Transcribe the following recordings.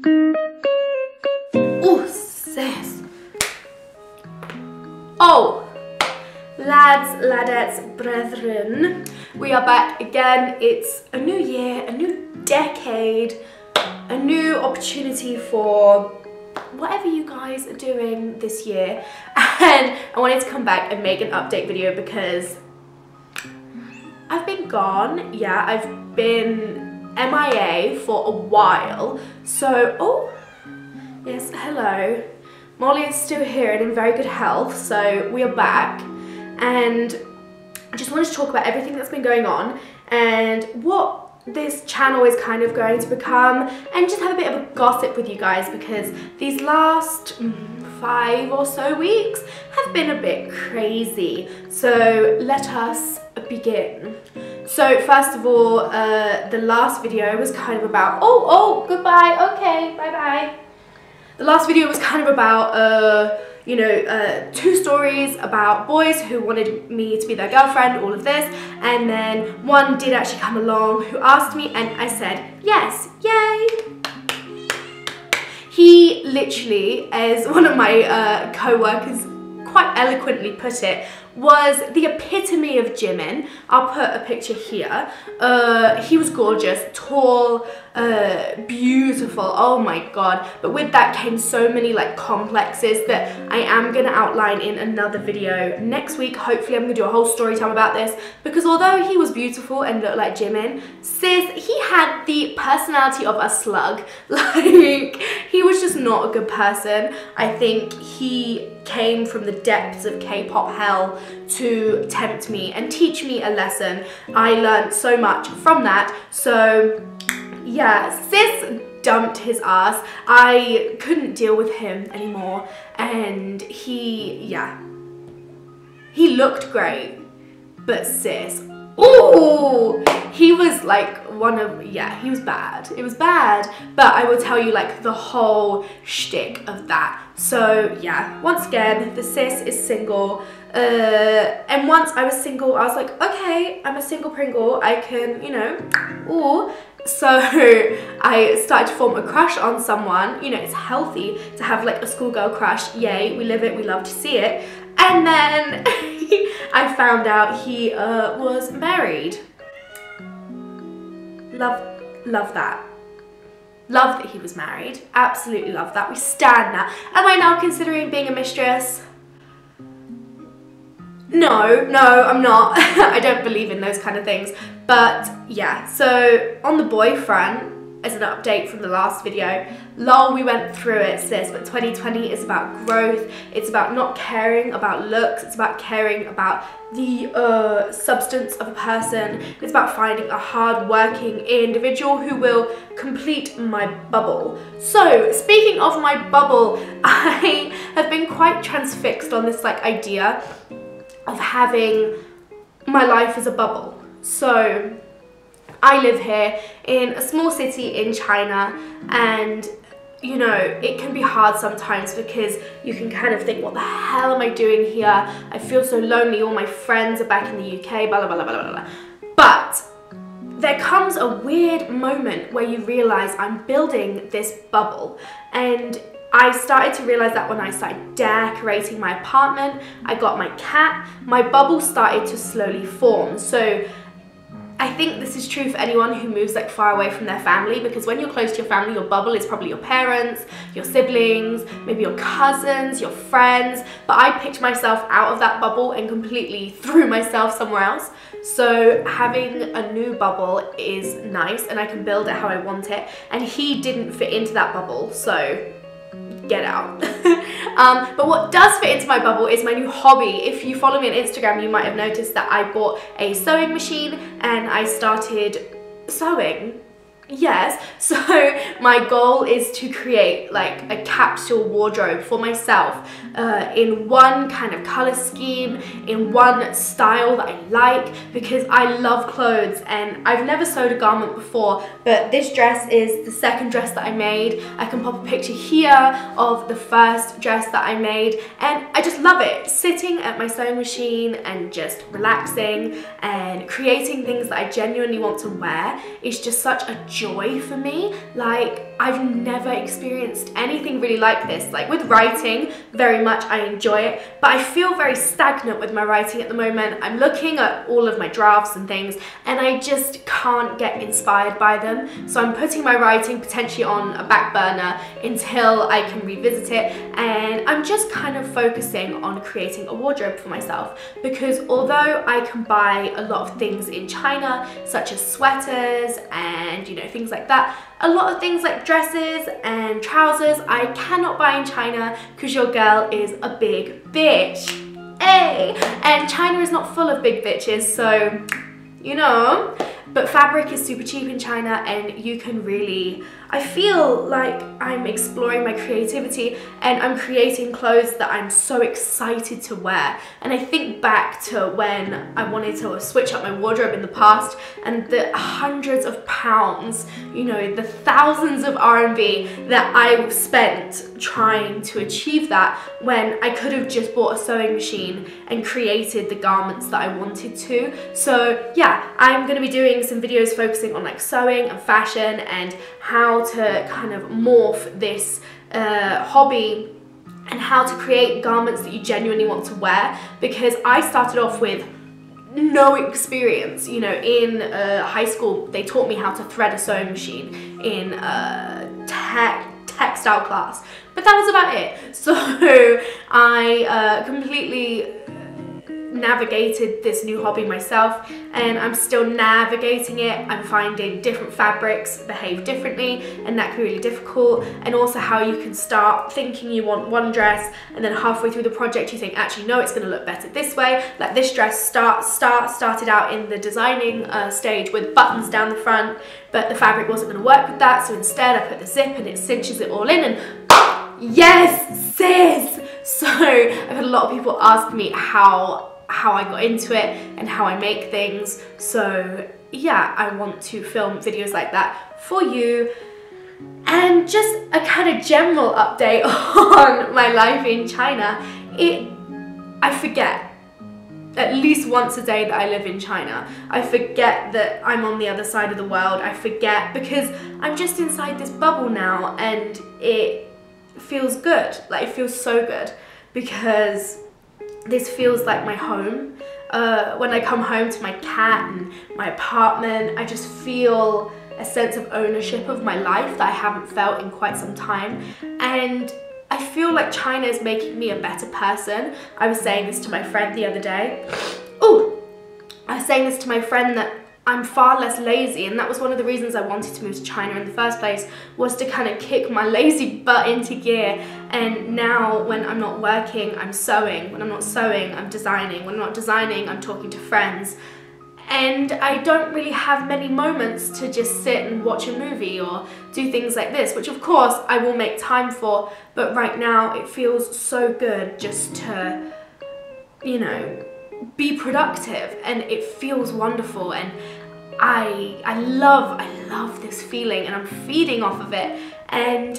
Oh, sis. Oh, lads, ladettes, brethren, we are back again. It's a new year, a new decade, a new opportunity for whatever you guys are doing this year. And I wanted to come back and make an update video because I've been gone. Yeah, I've been MIA for a while. So, oh, yes, hello. Molly is still here and in very good health, so we are back. And I just wanted to talk about everything that's been going on and what this channel is kind of going to become, and just have a bit of a gossip with you guys because these last 5 or so weeks have been a bit crazy. So let us begin. So first of all, the last video was kind of about, goodbye, okay, bye-bye. The last video was kind of about, you know, 2 stories about boys who wanted me to be their girlfriend, all of this, and then one did actually come along who asked me and I said yes, yay. He literally, as one of my co-workers quite eloquently put it, was the epitome of Jimin. I'll put a picture here. He was gorgeous, tall, beautiful, oh my god. But with that came so many like complexes that I am gonna outline in another video next week. Hopefully I'm gonna do a whole story time about this, because although he was beautiful and looked like Jimin, sis, he had the personality of a slug. Like, he was just not a good person. I think he came from the depths of K-pop hell to tempt me and teach me a lesson. I learned so much from that. So yeah, sis dumped his ass. I couldn't deal with him anymore, and he looked great, but sis, ooh, he was like he was bad. It was bad, but I will tell you like the whole shtick of that. So yeah, once again, the sis is single, and once I was single, I was like, okay, I'm a single Pringle, I can, you know, ooh. So I started to form a crush on someone. You know, it's healthy to have like a schoolgirl crush. Yay, we live it, we love to see it. And then I found out he was married. Love that. Love that he was married. Absolutely love that. We stand that. Am I now considering being a mistress? No, I'm not. I don't believe in those kind of things. But yeah, so on the boy front, as an update from the last video, lol, we went through it, sis, but 2020 is about growth. It's about not caring about looks. It's about caring about the substance of a person. It's about finding a hard-working individual who will complete my bubble. So speaking of my bubble, I have been quite transfixed on this like idea of having my life as a bubble. So I live here in a small city in China, and you know, it can be hard sometimes because you can kind of think, what the hell am I doing here? I feel so lonely, all my friends are back in the UK, blah, blah, blah, blah, blah, blah. But there comes a weird moment where you realize I'm building this bubble, and I started to realize that when I started decorating my apartment, I got my cat, my bubble started to slowly form. So I think this is true for anyone who moves like far away from their family, because when you're close to your family, your bubble is probably your parents, your siblings, maybe your cousins, your friends. But I picked myself out of that bubble and completely threw myself somewhere else. So having a new bubble is nice, and I can build it how I want it. And he didn't fit into that bubble, so get out. But what does fit into my bubble is my new hobby. If you follow me on Instagram, you might have noticed that I bought a sewing machine and I started sewing. Yes, so my goal is to create like a capsule wardrobe for myself in one kind of color scheme, in one style that I like, because I love clothes and I've never sewed a garment before, but this dress is the second dress that I made. I can pop a picture here of the first dress that I made, and I just love it. Sitting at my sewing machine and just relaxing and creating things that I genuinely want to wear is just such a joy for me. Like, I've never experienced anything really like this. Like with writing, very much I enjoy it, but I feel very stagnant with my writing at the moment. I'm looking at all of my drafts and things, and I just can't get inspired by them. So I'm putting my writing potentially on a back burner until I can revisit it, and I'm just kind of focusing on creating a wardrobe for myself, because although I can buy a lot of things in China, such as sweaters and, you know, things like that, a lot of things like dresses and trousers I cannot buy in China because your girl is a big bitch. Hey! And China is not full of big bitches, so, you know. But fabric is super cheap in China, and you can really, I feel like I'm exploring my creativity and I'm creating clothes that I'm so excited to wear. And I think back to when I wanted to switch up my wardrobe in the past, and the hundreds of pounds, you know, the thousands of RMB that I spent trying to achieve that, when I could have just bought a sewing machine and created the garments that I wanted to. So yeah, I'm going to be doing some videos focusing on like sewing and fashion and how to kind of morph this hobby and how to create garments that you genuinely want to wear, because I started off with no experience. You know, in high school they taught me how to thread a sewing machine in textile class, but that was about it. So I completely navigated this new hobby myself, and I'm still navigating it. I'm finding different fabrics behave differently, and that can be really difficult. And also how you can start thinking you want one dress, and then halfway through the project you think, actually no, it's going to look better this way. Like this dress started out in the designing stage with buttons down the front, but the fabric wasn't going to work with that, so instead I put the zip and it cinches it all in, and yes sis! So I've had a lot of people ask me how I got into it and how I make things. So yeah, I want to film videos like that for you. And just a kind of general update on my life in China. I forget at least once a day that I live in China. I forget that I'm on the other side of the world. I forget because I'm just inside this bubble now, and it feels good. Like, it feels so good because this feels like my home. When I come home to my cat and my apartment, I just feel a sense of ownership of my life that I haven't felt in quite some time. And I feel like China is making me a better person. I was saying this to my friend the other day. I was saying this to my friend that I'm far less lazy, and that was one of the reasons I wanted to move to China in the first place, was to kind of kick my lazy butt into gear. And now when I'm not working, I'm sewing. When I'm not sewing, I'm designing. When I'm not designing, I'm talking to friends. And I don't really have many moments to just sit and watch a movie or do things like this, which of course I will make time for, but right now it feels so good just to, you know, be productive, and it feels wonderful. And I love this feeling, and I'm feeding off of it. And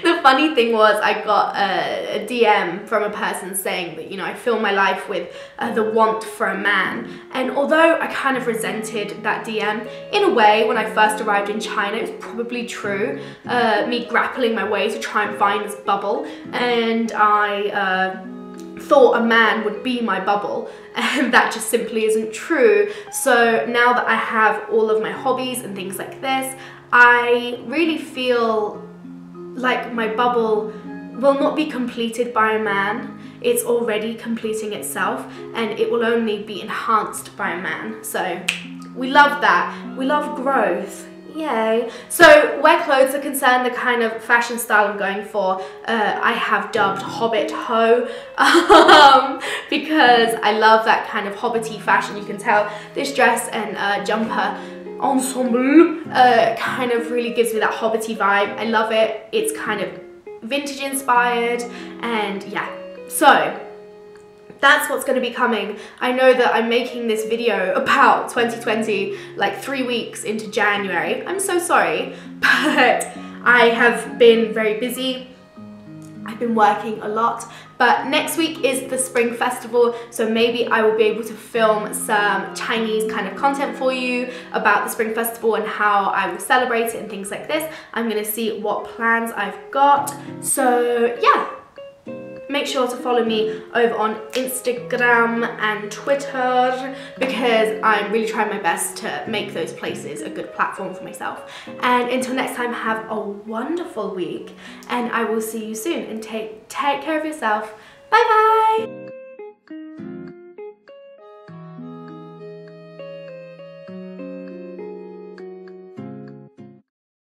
the funny thing was, I got a DM from a person saying that, you know, I fill my life with the want for a man. And although I kind of resented that DM, in a way, when I first arrived in China, it was probably true. Me grappling my way to try and find this bubble, and I thought a man would be my bubble, and that just simply isn't true. So now that I have all of my hobbies and things like this, I really feel like my bubble will not be completed by a man. It's already completing itself, and it will only be enhanced by a man. So we love that. We love growth. Yay. So where clothes are concerned, the kind of fashion style I'm going for, I have dubbed Hobbit Ho, because I love that kind of hobbity fashion. You can tell this dress and jumper ensemble kind of really gives me that hobbity vibe. I love it. It's kind of vintage inspired, and yeah, so that's what's going to be coming. I know that I'm making this video about 2020 like 3 weeks into January. I'm so sorry, but I have been very busy. I've been working a lot, but next week is the Spring Festival, so maybe I will be able to film some Chinese kind of content for you about the Spring Festival and how I will celebrate it and things like this. I'm gonna see what plans I've got. So yeah, make sure to follow me over on Instagram and Twitter because I'm really trying my best to make those places a good platform for myself. And until next time, have a wonderful week and I will see you soon, and take care of yourself. Bye bye!